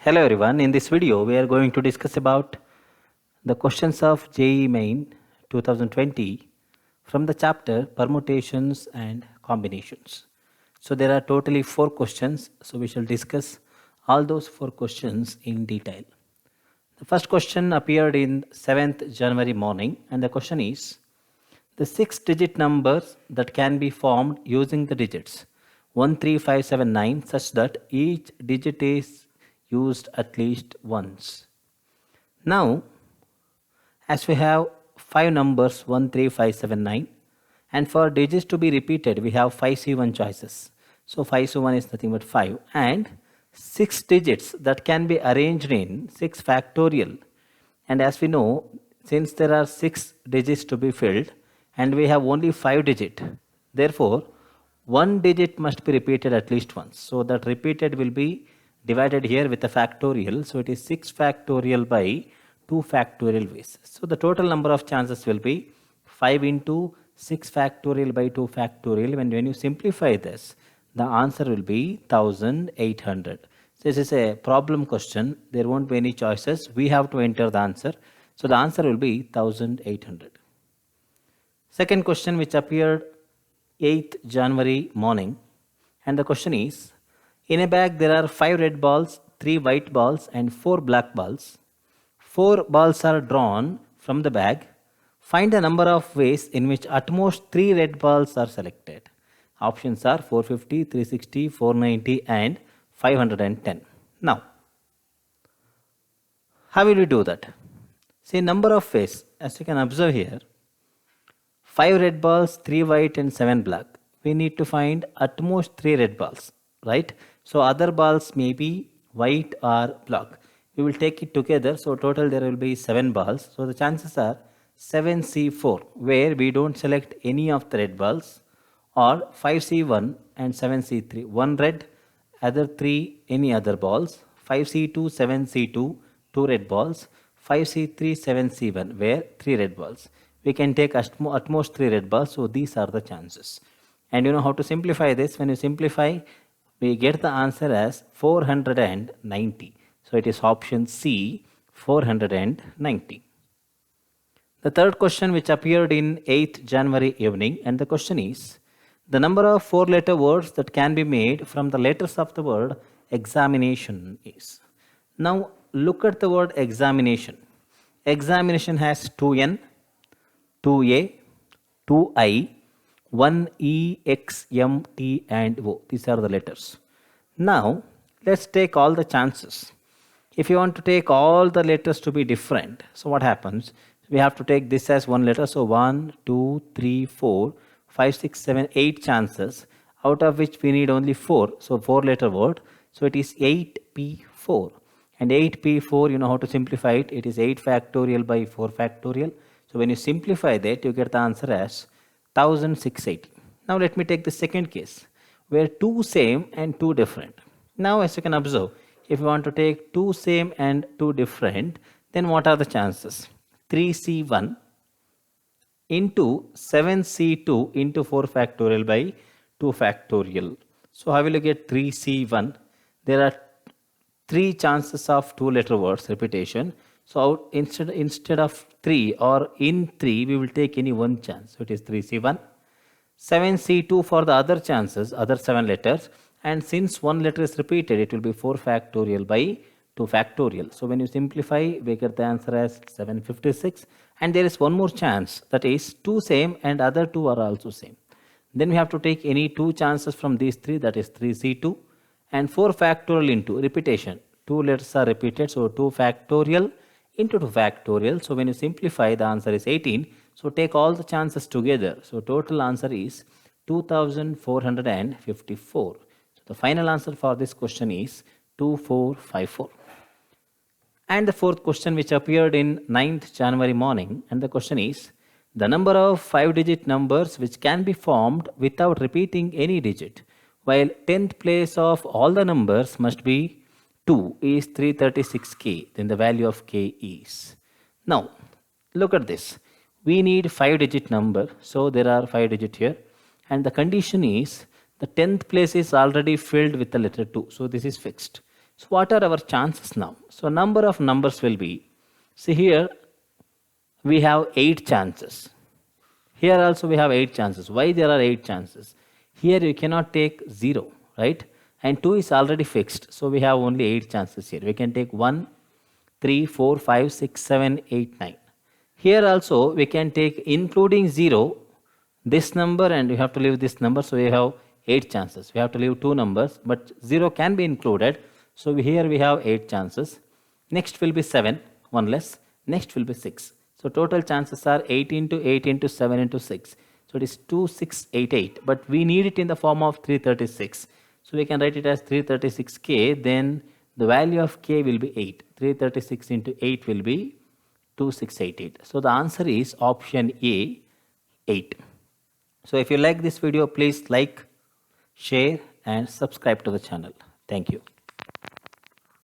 Hello everyone, in this video we are going to discuss about the questions of JEE Main 2020 from the chapter Permutations and Combinations. So there are totally 4 questions, so we shall discuss all those 4 questions in detail. The first question appeared in 7th January morning, and the question is the 6-digit numbers that can be formed using the digits 13579 such that each digit is used at least once. Now, as we have 5 numbers 13579, and for digits to be repeated we have 5C1 choices. So 5C1 is nothing but 5, and 6 digits that can be arranged in 6 factorial. And as we know, since there are 6 digits to be filled and we have only 5 digit, therefore one digit must be repeated at least once. So that repeated will be divided here with a factorial. So it is 6 factorial by 2 factorial ways. So the total number of chances will be 5 into 6 factorial by 2 factorial. When you simplify this, the answer will be 1800. So this is a problem question. There won't be any choices. We have to enter the answer. So the answer will be 1800. Second question, which appeared 8th January morning, and the question is, in a bag there are 5 red balls, 3 white balls and 4 black balls. 4 balls are drawn from the bag. Find the number of ways in which at most 3 red balls are selected. Options are 450, 360, 490 and 510. Now, how will we do that? See, number of ways, as you can observe here, 5 red balls, 3 white and 7 black. We need to find at most 3 red balls, right? So other balls may be white or black. We will take it together. So total there will be 7 balls. So the chances are 7C4, where we don't select any of the red balls, or 5C1 and 7C3. 1 red, other 3 any other balls. 5C2, 7C2, 2 red balls. 5C3, 7C1, where 3 red balls. We can take at most 3 red balls. So these are the chances. And you know how to simplify this. When you simplify, we get the answer as 490. So it is option C, 490. The third question, which appeared in 8th January evening, and the question is, the number of 4-letter words that can be made from the letters of the word examination is. Now look at the word examination. Examination has 2N, 2A, 2I, 1E, X, M, T and O. These are the letters. Now let's take all the chances. If you want to take all the letters to be different, so what happens? We have to take this as one letter. So 1, 2, 3, 4, 5, 6, 7, 8 chances, out of which we need only 4. So 4-letter word. So it is 8P4. And 8P4, you know how to simplify it. It is 8 factorial by 4 factorial. So when you simplify that, you get the answer as 1680. Now let me take the second case, where 2 same and 2 different. Now as you can observe, if you want to take 2 same and 2 different, then what are the chances? 3C1 into 7C2 into 4 factorial by 2 factorial. So how will you get 3C1? There are 3 chances of 2-letter words repetition. So instead of 3 or in 3, we will take any one chance. So it is 3C1. 7C2 for the other chances, other 7 letters. And since one letter is repeated, it will be 4 factorial by 2 factorial. So when you simplify, we get the answer as 756. And there is one more chance, that is 2 same and other 2 are also same. Then we have to take any 2 chances from these 3, that is 3C2. And 4 factorial into repetition. 2 letters are repeated, so 2 factorial into 2 factorial. So when you simplify, the answer is 18. So take all the chances together. So total answer is 2454. So the final answer for this question is 2454. And the fourth question, which appeared in 9th January morning, and the question is, the number of 5-digit numbers which can be formed without repeating any digit, while 10th place of all the numbers must be 2 is 336k, then the value of k is. Now look at this. We need 5-digit number, so there are 5 digit here, and the condition is the 10th place is already filled with the letter 2, so this is fixed. So what are our chances now? So number of numbers will be, see here we have 8 chances. Here also we have 8 chances. Why there are 8 chances? Here you cannot take 0, right? And 2 is already fixed. So we have only 8 chances here. We can take 1, 3, 4, 5, 6, 7, 8, 9. Here also we can take including 0, this number, and you have to leave this number. So we have 8 chances. We have to leave 2 numbers, but 0 can be included. So here we have 8 chances. Next will be 7, 1 less. Next will be 6. So total chances are 8 into 8 into 7 into 6. So it is 2688. But we need it in the form of 336. So we can write it as 336k. Then the value of k will be 8. 336 into 8 will be 2688. So the answer is option A, 8. So if you like this video, please like, share and subscribe to the channel. Thank you.